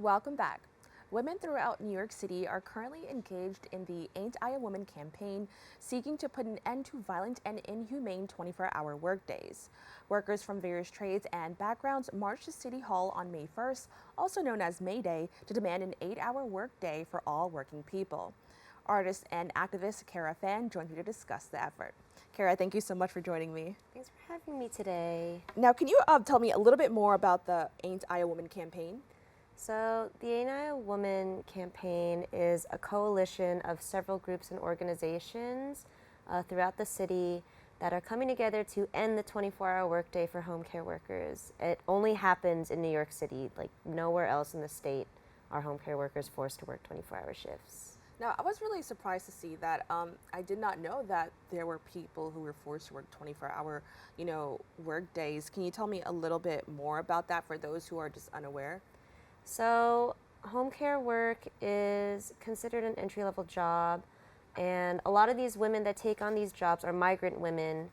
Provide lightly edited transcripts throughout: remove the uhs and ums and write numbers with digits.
Welcome back. Women throughout New York City are currently engaged in the Ain't I a Woman campaign, seeking to put an end to violent and inhumane 24-hour workdays. Workers from various trades and backgrounds marched to City Hall on May 1st, also known as May Day, to demand an 8-hour workday for all working people. Artist and activist Kara Fan joined me to discuss the effort. Kara, thank you so much for joining me. Thanks for having me today. Now, can you tell me a little bit more about the Ain't I a Woman campaign? So the Ain't I a Woman campaign is a coalition of several groups and organizations throughout the city that are coming together to end the 24-hour workday for home care workers. It only happens in New York City, like nowhere else in the state are home care workers forced to work 24-hour shifts. Now, I was really surprised to see that. I did not know that there were people who were forced to work 24-hour, work days. Can you tell me a little bit more about that for those who are just unaware? So home care work is considered an entry-level job, and a lot of these women that take on these jobs are migrant women.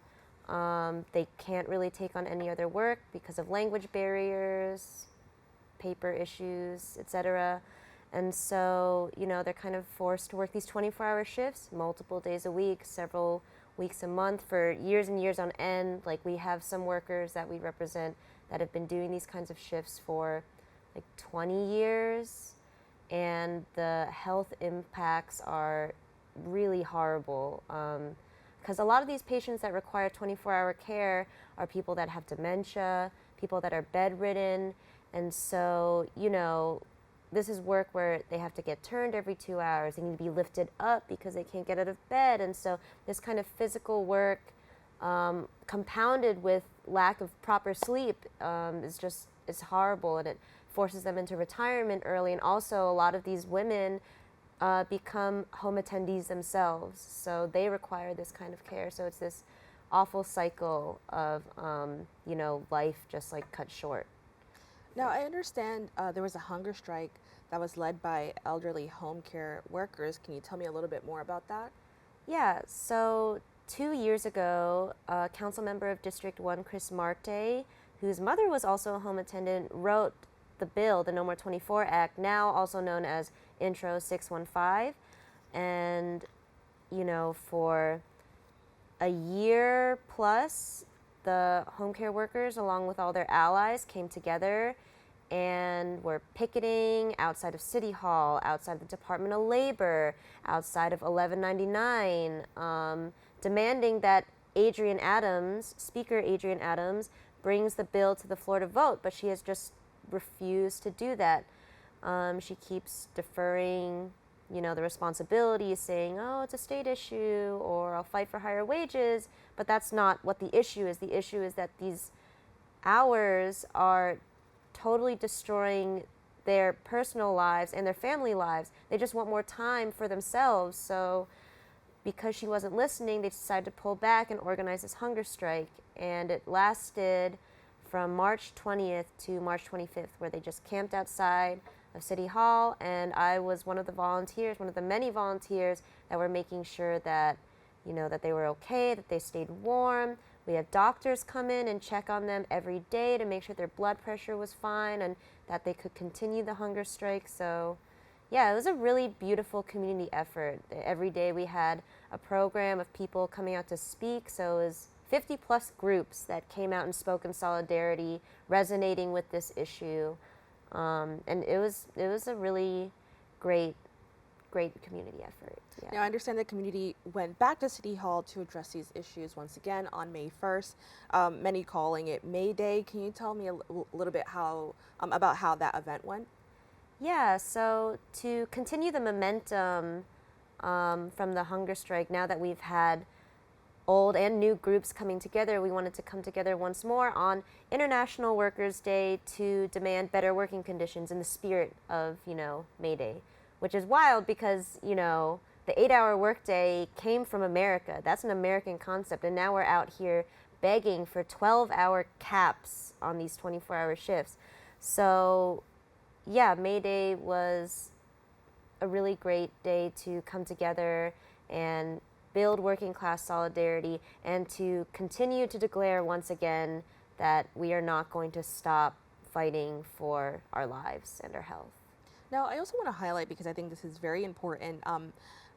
They can't really take on any other work because of language barriers, paper issues, etc. And so, they're kind of forced to work these 24-hour shifts, multiple days a week, several weeks a month for years and years on end. Like, we have some workers that we represent that have been doing these kinds of shifts for like 20 years, and the health impacts are really horrible. Because a lot of these patients that require 24-hour care are people that have dementia, people that are bedridden, and so, this is work where they have to get turned every 2 hours. They need to be lifted up because they can't get out of bed. And so this kind of physical work, compounded with lack of proper sleep, is horrible, and it forces them into retirement early. And also a lot of these women become home attendees themselves. So they require this kind of care. So it's this awful cycle of, life just like cut short. Now, I understand there was a hunger strike that was led by elderly home care workers. Can you tell me a little bit more about that? Yeah, so 2 years ago, a council member of District 1, Chris Marte, whose mother was also a home attendant, wrote the bill, the No More 24 Act, now also known as Intro 615. And, for a year plus, the home care workers, along with all their allies, came together and were picketing outside of City Hall, outside of the Department of Labor, outside of 1199, demanding that Speaker Adrienne Adams, brings the bill to the floor to vote, but she has just refused to do that. She keeps deferring, the responsibility, saying, oh, it's a state issue, or I'll fight for higher wages, but that's not what the issue is. The issue is that these hours are totally destroying their personal lives and their family lives. They just want more time for themselves. So because she wasn't listening, they decided to pull back and organize this hunger strike. And it lasted from March 20th to March 25th, where they just camped outside of City Hall. And I was one of the many volunteers that were making sure that, that they were okay, that they stayed warm. We had doctors come in and check on them every day to make sure their blood pressure was fine and that they could continue the hunger strike. So yeah, it was a really beautiful community effort. Every day we had a program of people coming out to speak. So it was 50 plus groups that came out and spoke in solidarity, resonating with this issue. And it was a really great community effort. Yeah. Now, I understand the community went back to City Hall to address these issues once again on May 1st, many calling it May Day. Can you tell me a little bit about how that event went? Yeah, so to continue the momentum from the hunger strike, now that we've had old and new groups coming together, we wanted to come together once more on International Workers' Day to demand better working conditions in the spirit of, May Day, which is wild because, the 8-hour workday came from America. That's an American concept, and now we're out here begging for 12-hour caps on these 24-hour shifts. So yeah, May Day was a really great day to come together and build working class solidarity and to continue to declare once again that we are not going to stop fighting for our lives and our health. Now, I also want to highlight, because I think this is very important,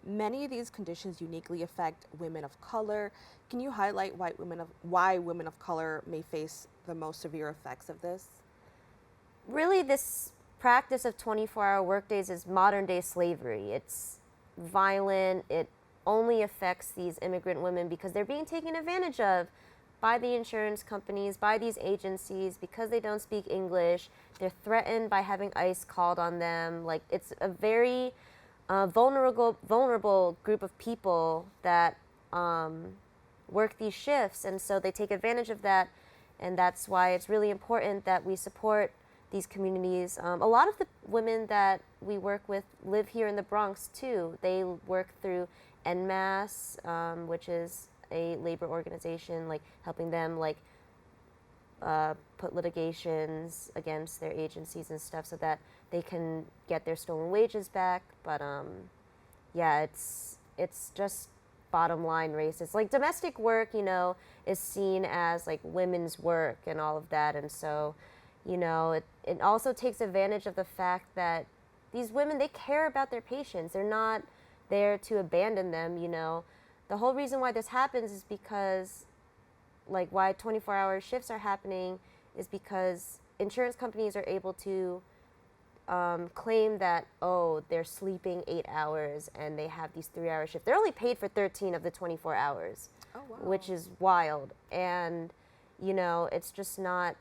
many of these conditions uniquely affect women of color. Can you highlight why women of color may face the most severe effects of this? Really, this practice of 24-hour workdays is modern day slavery. It's violent. It only affects these immigrant women because they're being taken advantage of by the insurance companies, by these agencies, because they don't speak English. They're threatened by having ICE called on them. Like, it's a very vulnerable group of people that work these shifts, and so they take advantage of that, and that's why it's really important that we support these communities. A lot of the women that we work with live here in the Bronx too. They work through NMAS, which is a labor organization, like helping them put litigations against their agencies and stuff so that they can get their stolen wages back. But yeah, it's just bottom line racist. Like, domestic work, is seen as like women's work and all of that, and so it also takes advantage of the fact that these women, they care about their patients. They're not there to abandon them. The whole reason why this happens is because, like, why 24-hour shifts are happening is because insurance companies are able to claim that, oh, they're sleeping 8 hours and they have these 3-hour shifts. They're only paid for 13 of the 24 hours, Oh, wow. which is wild. And, it's just not,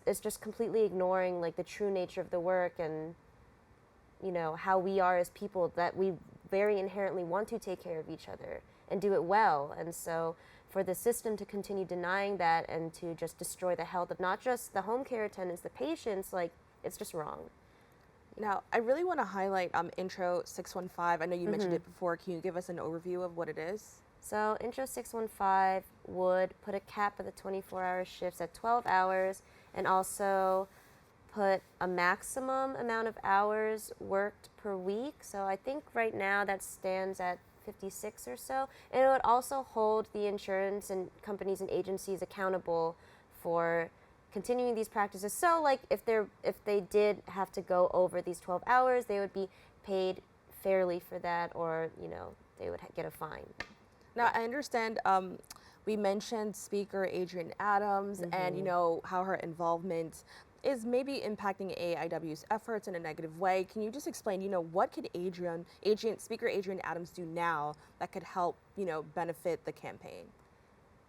it's just completely ignoring like the true nature of the work and, how we are as people, that we very inherently want to take care of each other and do it well. And so for the system to continue denying that and to just destroy the health of not just the home care attendants, the patients, like, it's just wrong. Now, I really want to highlight Intro 615. I know you mentioned it before. Can you give us an overview of what it is? So Intro 615 would put a cap of the 24-hour shifts at 12 hours and also put a maximum amount of hours worked per week. So I think right now that stands at 56 or so. And it would also hold the insurance and companies and agencies accountable for continuing these practices. So like if they did have to go over these 12 hours, they would be paid fairly for that, or they would get a fine. Now, I understand we mentioned Speaker Adrienne Adams and how her involvement is maybe impacting AIW's efforts in a negative way. Can you just explain, what could Speaker Adrienne Adams do now that could help, benefit the campaign?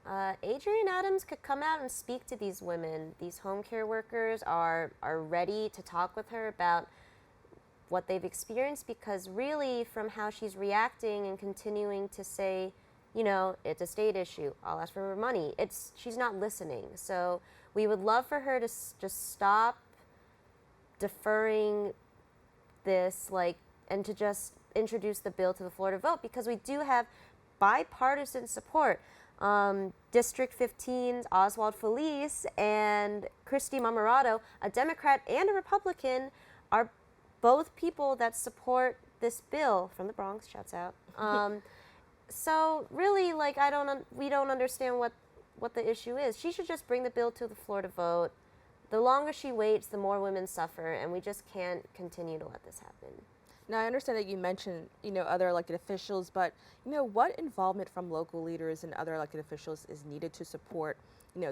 Adrienne Adams could come out and speak to these women. These home care workers are ready to talk with her about what they've experienced, because really from how she's reacting and continuing to say, it's a state issue, I'll ask for more money, she's not listening. So we would love for her to just stop deferring this, and to just introduce the bill to the floor to vote, because we do have bipartisan support. District 15's Oswald Felice and Christy Marmorato, a Democrat and a Republican, are both people that support this bill from the Bronx. Shouts out. So really, we don't understand what the issue is. She should just bring the bill to the floor to vote. The longer she waits, the more women suffer, and we just can't continue to let this happen. Now, I understand that you mentioned, other elected officials, but, what involvement from local leaders and other elected officials is needed to support,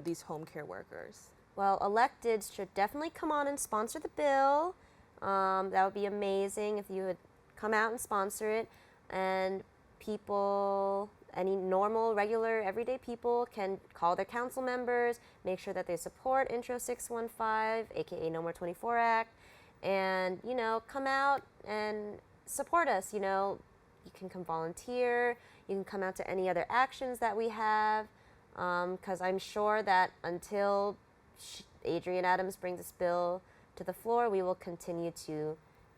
these home care workers? Well, electeds should definitely come on and sponsor the bill. That would be amazing if you would come out and sponsor it. And people, any normal, regular, everyday people can call their council members, make sure that they support Intro 615, aka No More 24 Act, and, come out and support us. You can come volunteer, you can come out to any other actions that we have, because I'm sure that until Adrienne Adams brings this bill to the floor, we will continue to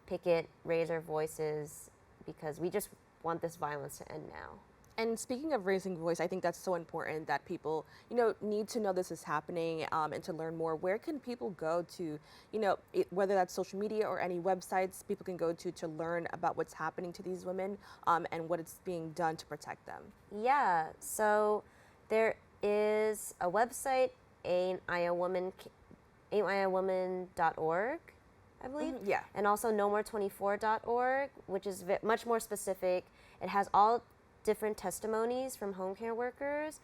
picket, raise our voices, because we just want this violence to end now. And speaking of raising voice, I think that's so important that people, need to know this is happening and to learn more. Where can people go to, whether that's social media or any websites people can go to learn about what's happening to these women and what is being done to protect them? Yeah, so there is a website, ain'tiawoman.org. I believe. Yeah. And also nomore24.org, which is much more specific. It has all different testimonies from home care workers.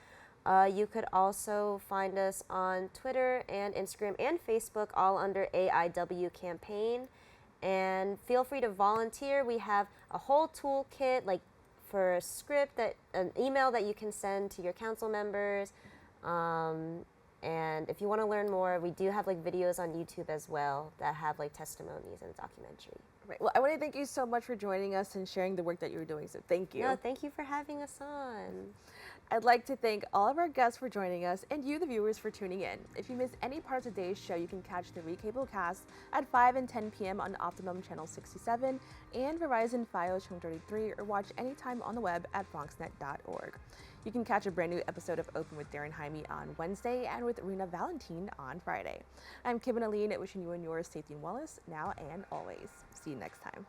You could also find us on Twitter and Instagram and Facebook, all under AIW campaign. And feel free to volunteer. We have a whole toolkit, like for a script, an email that you can send to your council members. And if you want to learn more, we do have like videos on YouTube as well that have like testimonies and documentary. Right. Well, I want to thank you so much for joining us and sharing the work that you're doing. So thank you. No, thank you for having us on. I'd like to thank all of our guests for joining us and you, the viewers, for tuning in. If you missed any part of today's show, you can catch the recable cast at 5 and 10 p.m. on Optimum Channel 67 and Verizon Fios Channel 33, or watch anytime on the web at BronxNet.org. You can catch a brand new episode of Open with Darren Jaime on Wednesday and with Rena Valentine on Friday. I'm Kibin Alleyne, wishing you and yours safety and wellness now and always. See you next time.